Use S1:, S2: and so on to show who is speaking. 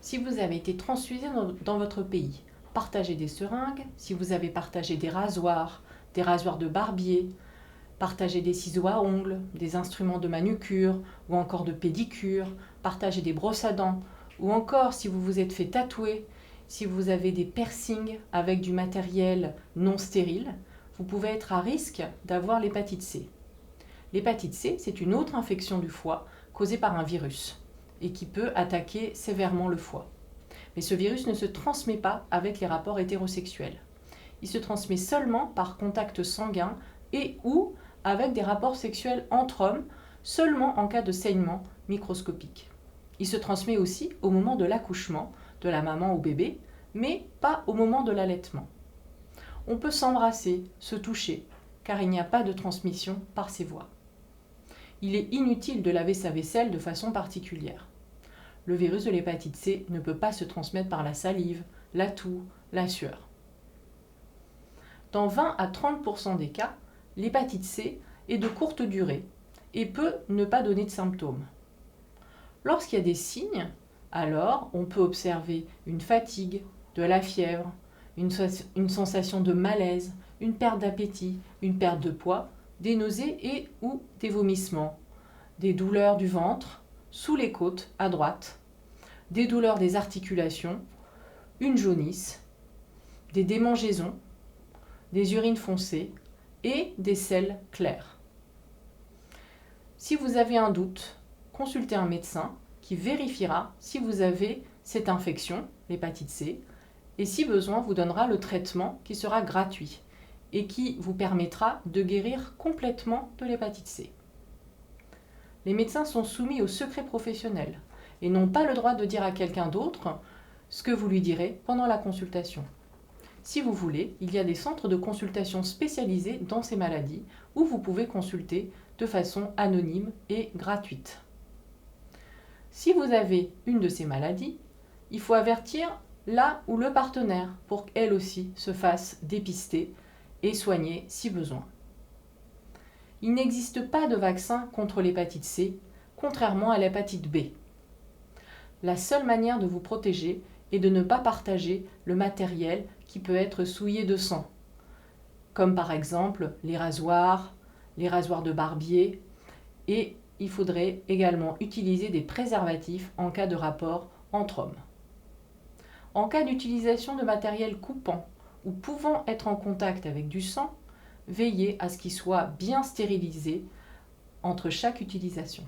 S1: Si vous avez été transfusé dans votre pays, partagez des seringues, si vous avez partagé des rasoirs de barbier, partagez des ciseaux à ongles, des instruments de manucure ou encore de pédicure, partagez des brosses à dents, ou encore si vous vous êtes fait tatouer, si vous avez des piercings avec du matériel non stérile, vous pouvez être à risque d'avoir l'hépatite C. L'hépatite C, c'est une autre infection du foie causée par un virus et qui peut attaquer sévèrement le foie. Mais ce virus ne se transmet pas avec les rapports hétérosexuels. Il se transmet seulement par contact sanguin et ou avec des rapports sexuels entre hommes, seulement en cas de saignement microscopique. Il se transmet aussi au moment de l'accouchement de la maman au bébé, mais pas au moment de l'allaitement. On peut s'embrasser, se toucher, car il n'y a pas de transmission par ces voies. Il est inutile de laver sa vaisselle de façon particulière. Le virus de l'hépatite C ne peut pas se transmettre par la salive, la toux, la sueur. Dans 20 à 30% des cas, l'hépatite C est de courte durée et peut ne pas donner de symptômes. Lorsqu'il y a des signes, alors on peut observer une fatigue, de la fièvre, une sensation de malaise, une perte d'appétit, une perte de poids, des nausées et ou des vomissements, des douleurs du ventre, sous les côtes à droite, des douleurs des articulations, une jaunisse, des démangeaisons, des urines foncées et des selles claires. Si vous avez un doute, consultez un médecin qui vérifiera si vous avez cette infection, l'hépatite C, et si besoin vous donnera le traitement qui sera gratuit et qui vous permettra de guérir complètement de l'hépatite C. Les médecins sont soumis au secret professionnel et n'ont pas le droit de dire à quelqu'un d'autre ce que vous lui direz pendant la consultation. Si vous voulez, il y a des centres de consultation spécialisés dans ces maladies où vous pouvez consulter de façon anonyme et gratuite. Si vous avez une de ces maladies, il faut avertir la ou le partenaire pour qu'elle aussi se fasse dépister et soigner si besoin. Il n'existe pas de vaccin contre l'hépatite C, contrairement à l'hépatite B. La seule manière de vous protéger est de ne pas partager le matériel qui peut être souillé de sang, comme par exemple les rasoirs de barbier, et il faudrait également utiliser des préservatifs en cas de rapport entre hommes. En cas d'utilisation de matériel coupant ou pouvant être en contact avec du sang, veillez à ce qu'il soit bien stérilisé entre chaque utilisation.